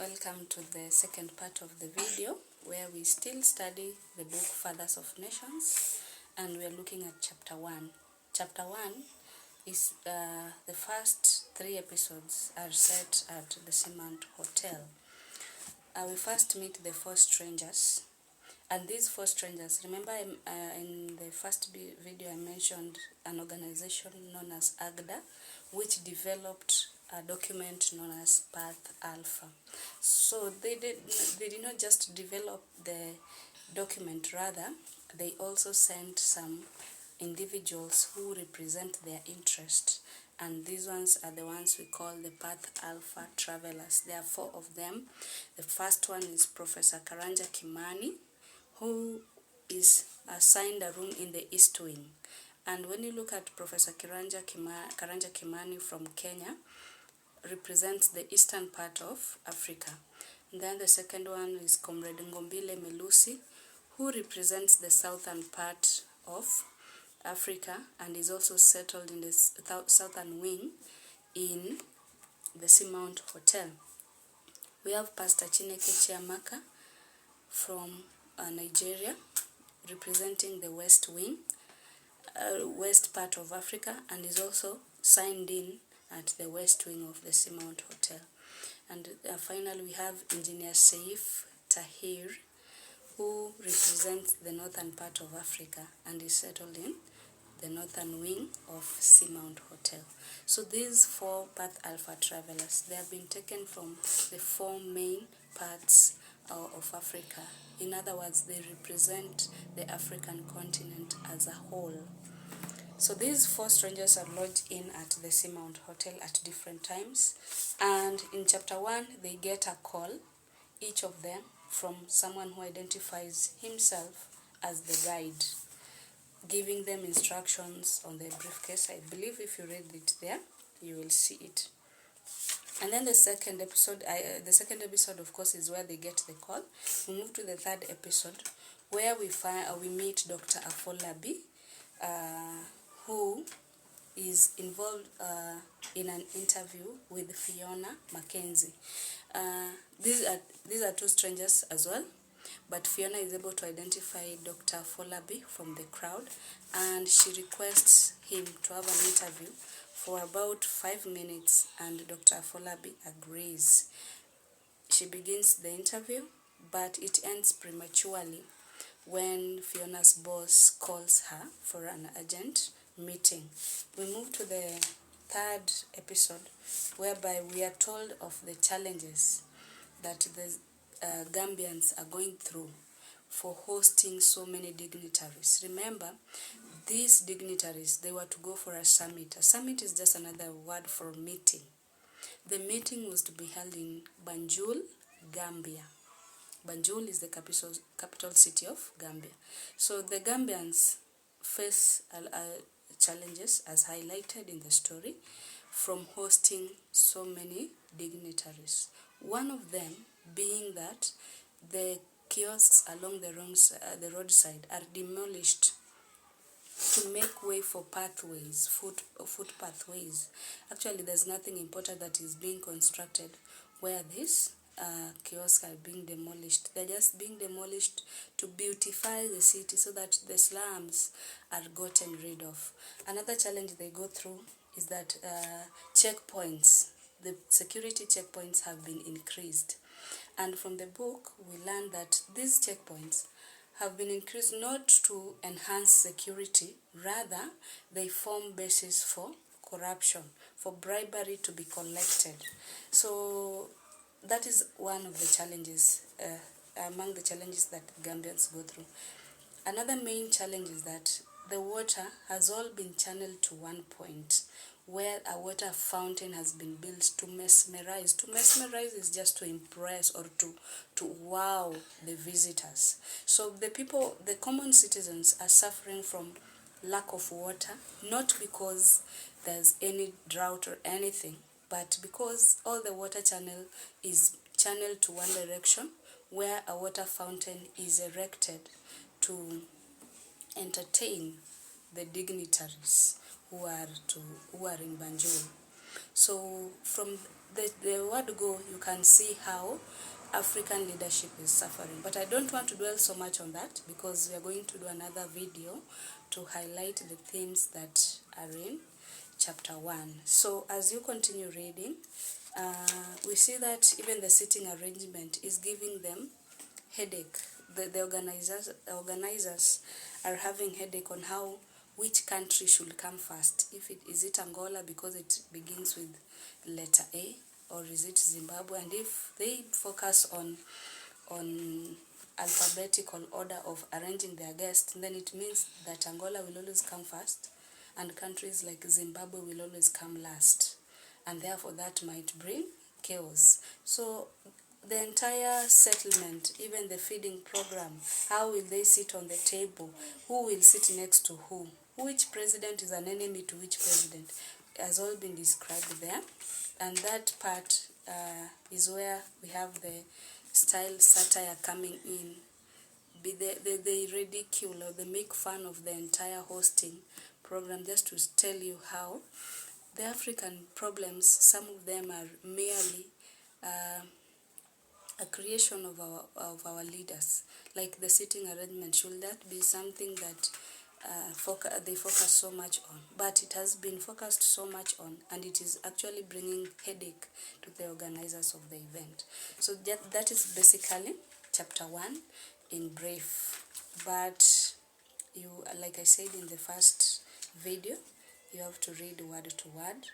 welcome to the second part of the video where we still study the book Fathers of Nations, and we are looking at chapter 1. Chapter 1 is the first 3 episodes are set at the Seamount Hotel. We first meet the 4 strangers, and these 4 strangers, remember in the first video I mentioned an organization known as AGDA, which developed a document known as Path Alpha. So they did not just develop the document, rather they also sent some individuals who represent their interest, and these ones are the ones we call the Path Alpha travelers. There are 4 of them. The first one is Professor Karanja Kimani, who is assigned a room in the East Wing. And when you look at Professor Karanja Kimani from Kenya, represents the eastern part of Africa. And then the second one is Comrade Ngombile Melusi, who represents the southern part of Africa and is also settled in the southern wing in the Seamount Hotel. We have Pastor Chineke Chiamaka from Nigeria, representing the west wing, west part of Africa, and is also signed in at the west wing of the Seamount Hotel. And finally we have Engineer Saif Tahir, who represents the northern part of Africa and is settled in the northern wing of Seamount Hotel. So these 4 Path Alpha travelers, they have been taken from the 4 main parts of Africa. In other words, they represent the African continent as a whole. So these 4 strangers are lodged in at the Seamount Hotel at different times, and in chapter 1 they get a call, each of them, from someone who identifies himself as the guide, giving them instructions on the briefcase. I believe if you read it there, you will see it. And then the second episode of course is where they get the call. We move to the 3rd episode, where we meet Dr. Afolabi, who is involved in an interview with Fiona Mackenzie. These are 2 strangers as well, but Fiona is able to identify Dr. Afolabi from the crowd, and she requests him to have an interview for about 5 minutes, and Dr. Afolabi agrees. She begins the interview, but it ends prematurely when Fiona's boss calls her for an urgent meeting. We move to the 3rd episode, whereby we are told of the challenges that the Gambians are going through for hosting so many dignitaries. Remember, these dignitaries, they were to go for a summit. A summit is just another word for meeting. The meeting was to be held in Banjul, Gambia. Banjul is the capital city of Gambia. So the Gambians face challenges as highlighted in the story from hosting so many dignitaries. One of them being that the kiosks along the roadside are demolished to make way for pathways, foot pathways. Actually, there's nothing important that is being constructed where these kiosks are being demolished. They're just being demolished to beautify the city so that the slums are gotten rid of. Another challenge they go through is that checkpoints, the security checkpoints have been increased. And from the book, we learn that these checkpoints have been increased not to enhance security, rather they form basis for corruption, for bribery to be collected. So that is one of the challenges, among the challenges that Gambians go through. Another main challenge is that the water has all been channeled to one point, where a water fountain has been built to mesmerize. To mesmerize is just to impress or to wow the visitors. So the common citizens are suffering from lack of water, not because there's any drought or anything, but because all the water channel is channeled to one direction, where a water fountain is erected to entertain the dignitaries who are in Banjul. So from the word go, you can see how African leadership is suffering. But I don't want to dwell so much on that, because we are going to do another video to highlight the themes that are in chapter 1. So as you continue reading, we see that even the seating arrangement is giving them headache. The organizers are having headache on how, which country should come first. Is it Angola because it begins with letter A, or is it Zimbabwe? And if they focus on alphabetical order of arranging their guests, then it means that Angola will always come first, and countries like Zimbabwe will always come last, and therefore that might bring chaos. So the entire settlement, even the feeding program, how will they sit on the table? Who will sit next to who? Which president is an enemy to which president? Has all been described there. And that part is where we have the style satire coming in. They ridicule or they make fun of the entire hosting program, just to tell you how the African problems, some of them are merely a creation of our leaders, like the seating arrangement. Should that be something that they focus so much on? But it has been focused so much on, and it is actually bringing headache to the organizers of the event. So that is basically chapter 1 in brief. But you, like I said in the first video, you have to read word to word,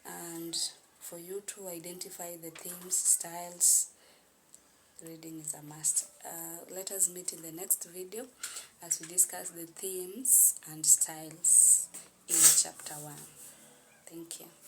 and for you to identify the themes, styles, reading is a must. Let us meet in the next video as we discuss the themes and styles in chapter 1. Thank you.